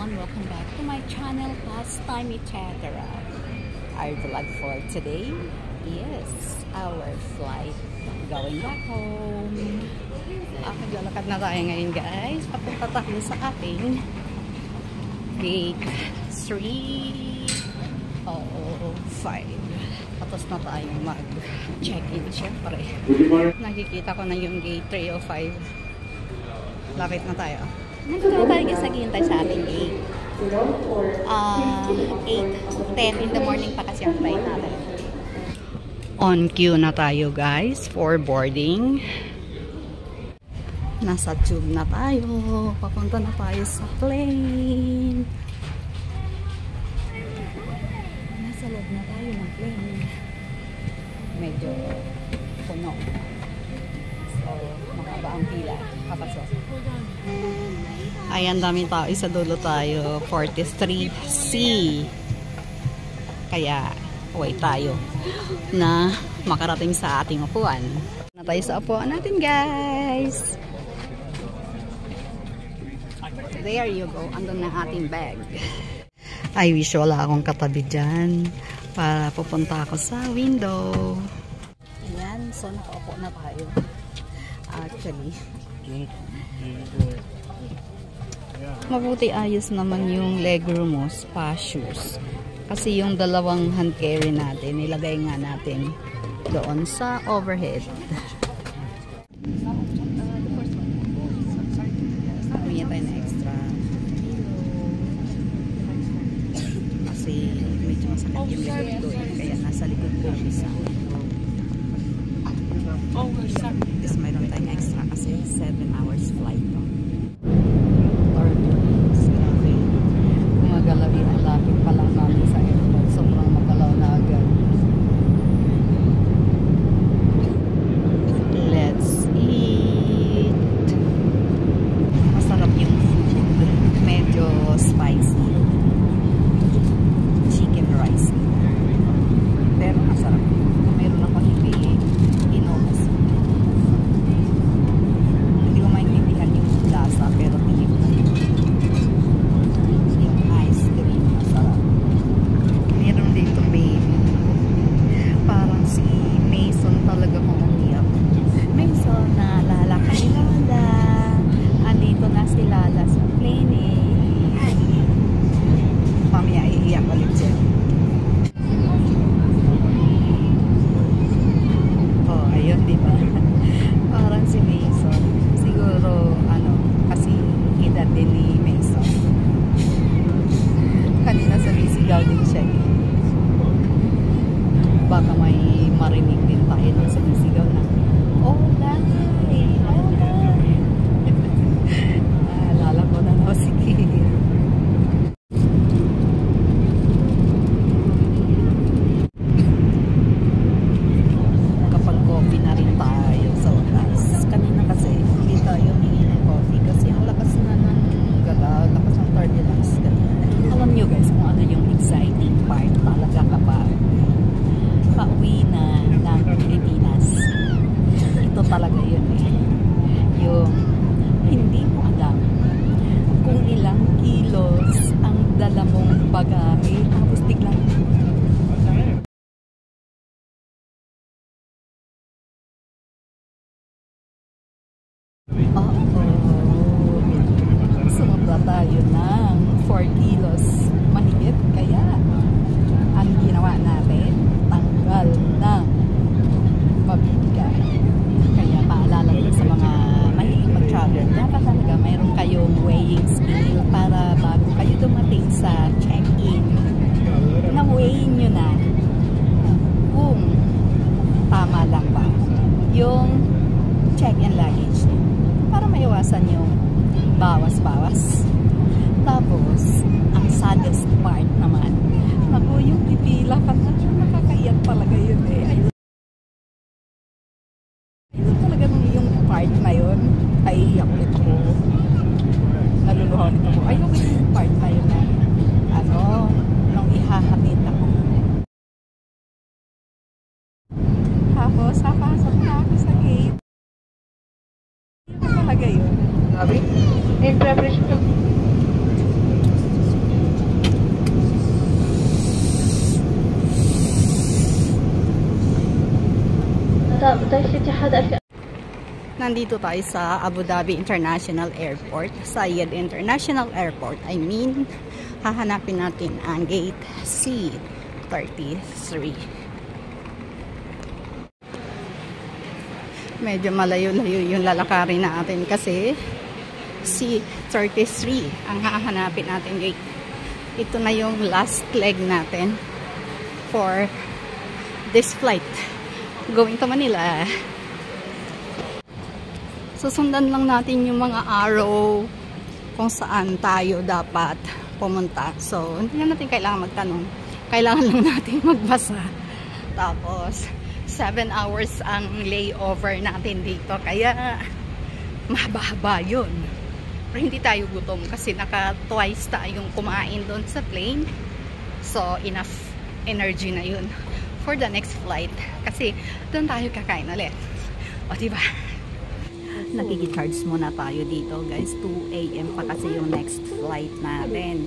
everyone, welcome back to my channel, Pastime Etc. Our vlog for today is our flight going back home. Naglalakad na tayo ngayon guys. Papunta tayo sa ating gate 305. Tapos na tayo mag-check-in syempre. Nakikita ko na yung gate 305. Lapit na tayo. Nandito na tayo guys, naghihintay sa ating gate. 8:10 in the morning pa kasi ang flight natin. On queue na tayo guys for boarding. Nasa tube na tayo. Papunta na tayo sa plane. Nasa loob na tayo ng plane. Medyo puno. So, makaba ang pila. Kapasok. Ayan, daming tao. Isa dulo tayo. 43C. Kaya, wait tayo na makarating sa ating upuan. Na tayo sa upuan natin, guys. There you go. Andun na ating bag. I wish wala akong katabi dyan para pupunta ako sa window. Ayan. So, nakaupo na tayo. Actually, mabuti ayos naman yung legroom mo, spacious. Kasi yung dalawang hand carry natin, nilagay nga natin doon sa overhead. Humingi tayo na extra. Kasi medyo masakit yung likod ko eh. Kaya nasa likod ko isa. Tapos mayroon tayong extra kasi 7 hours flight to. Turbulence, grabe. Gumagalaw yung lapit pa lang namin sa airport. Sobrang magalaw na agad. Let's eat. Masarap yung food. Medyo spicy. Chicken rice. Pero masarap. Meron ako hindi inumas. Hindi ko maintindihan yung lasa pero tinip na yung ice cream masarap. Meron dito baby. Parang si Mason talaga kung umiyak. Mason, naalala ka ni Lola. Andito na si Lala sa plane eh. Pamaya iiyak ulit siya. Ayun, di ba? Parang si Mason. Siguro, kasi edad din ni Mason. Kanina sumisigaw din siya. Baka may marinig din tayo ng sumisigaw na, oh, dahil! Oh, dahil! Alala ko na no, sige. Talaga yun eh. Yung hindi mo alam kung ilang kilos ang dala mong bagahe tapos biglang sumabla tayo ng 4 kilos mahigit. Kaya ang ginawa natin, tanggal ng mabibigat. Kaya paalala ko sa mga mahilig mag-travel, dapat talaga mayroon kayong weighing scale para bago kayo dumating sa check-in, na-weigh nyo na kung tama lang ba yung check-in luggage para maiwasan yung bawas-bawas. Tapos, ang saddest part naman, naku, yung pipila ka na, nakakaiyak talaga yun eh. Ayun talaga yung part na yun, ay iyak ulit ako. Naluluha ulit ako. Ayun yung part na yun na, nung ihahatid ako. Tapos, napasok na ako sa gate. Ayun talaga yun. Sabi? In preparation Nandito tayo sa Abu Dhabi International Airport. Zayed International Airport. I mean, hahanapin natin ang gate C33. Medyo malayo-layo yung lalakarin natin kasi C33 ang hahanapin natin gate. Ito na yung last leg natin for this flight going to Manila. Susundan lang natin yung mga arrow kung saan tayo dapat pumunta. So, hindi na natin kailangan magtanong. Kailangan lang natin magbasa. Tapos, 7 hours ang layover natin dito. Kaya, mahaba-haba yun. Pero hindi tayo gutom kasi naka-twice tayong kumain doon sa plane. So, enough energy na yun for the next flight. Kasi, doon tayo kakain ulit. O, diba? Nagigicharge muna tayo dito, guys. 2 AM pa kasi yung next flight natin.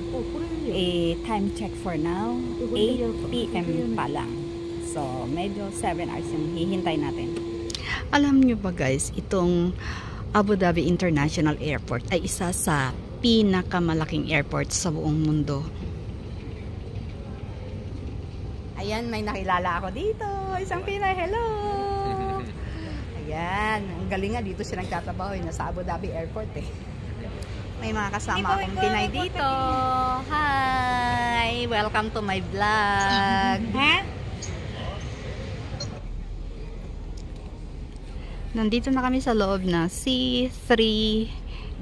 Time check for now, 8 PM pa lang. So, medyo 7 hours yung hihintay natin. Alam nyo ba, guys, itong Abu Dhabi International Airport ay isa sa pinakamalaking airport sa buong mundo. Ayan, may nakilala ako dito. Isang Pinay, hello! Ayan, ang galing nga, dito siya nagtatrabaho. Nasa Abu Dhabi Airport eh. May mga kasama akong Pinay dito. Hi! Welcome to my vlog. Nandito na kami sa loob na C3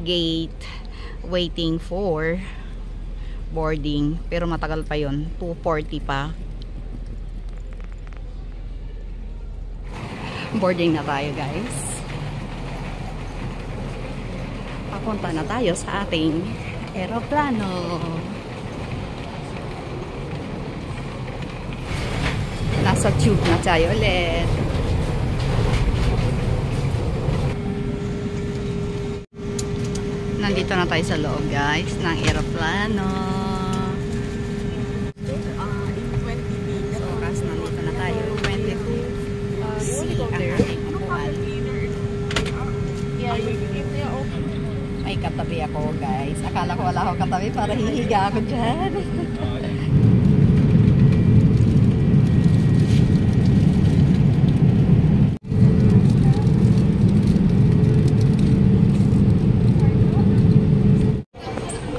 gate waiting for boarding. Pero matagal pa yun. 2:40 pa. Boarding na tayo, guys. Papunta na tayo sa ating eroplano. Nasa tube na tayo ulit. Nandito na tayo sa loob, guys, ng eroplano. So, kas nandito na tayo. 22C ang ating upuan. May katabi ako, guys. Akala ko wala ako katabi para hihiga ako dyan.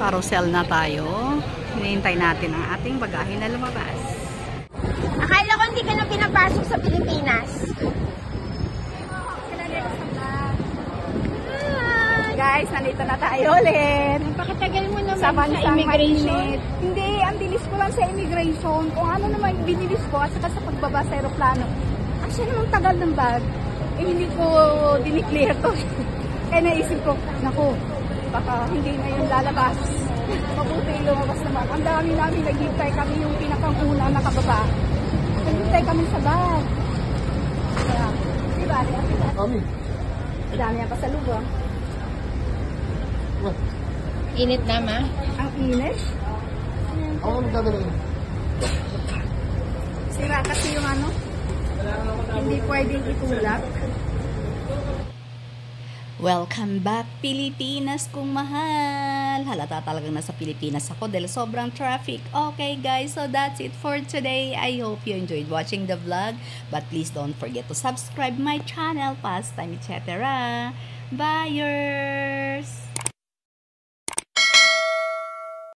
Carousel na tayo. Hinihintay natin ang ating bagahe na lumabas. Akala ko hindi ka na pinapasok sa Pilipinas. Guys, nandito na tayo ulit. Napakatagal mo naman Sa sa immigration. mainit. Hindi, ang bilis ko lang sa immigration. Kung ano naman binilis ko at saka sa pagbaba sa aeroplano. Actually, namang tagal ng bag. Eh, hindi ko diniclear to. Kaya naisip ko, naku, baka hindi na yung lalabas. Mabuti lumabas naman. Ang dami namin naghintay kami yung pinakanguna nakababa. Naghintay kami sa bag. Kaya, diba? Kami. Dami yan pa sa lugo. Init na, ma? Ang init. Ako magdadala yun. Sira kasi yung ano, hindi pwedeng itulak. Welcome back, Pilipinas kung mahal. Halata talagang nasa Pilipinas ako dahil sobrang traffic. Okay guys, so that's it for today. I hope you enjoyed watching the vlog. But please don't forget to subscribe my channel, pastime, etc. Buyers!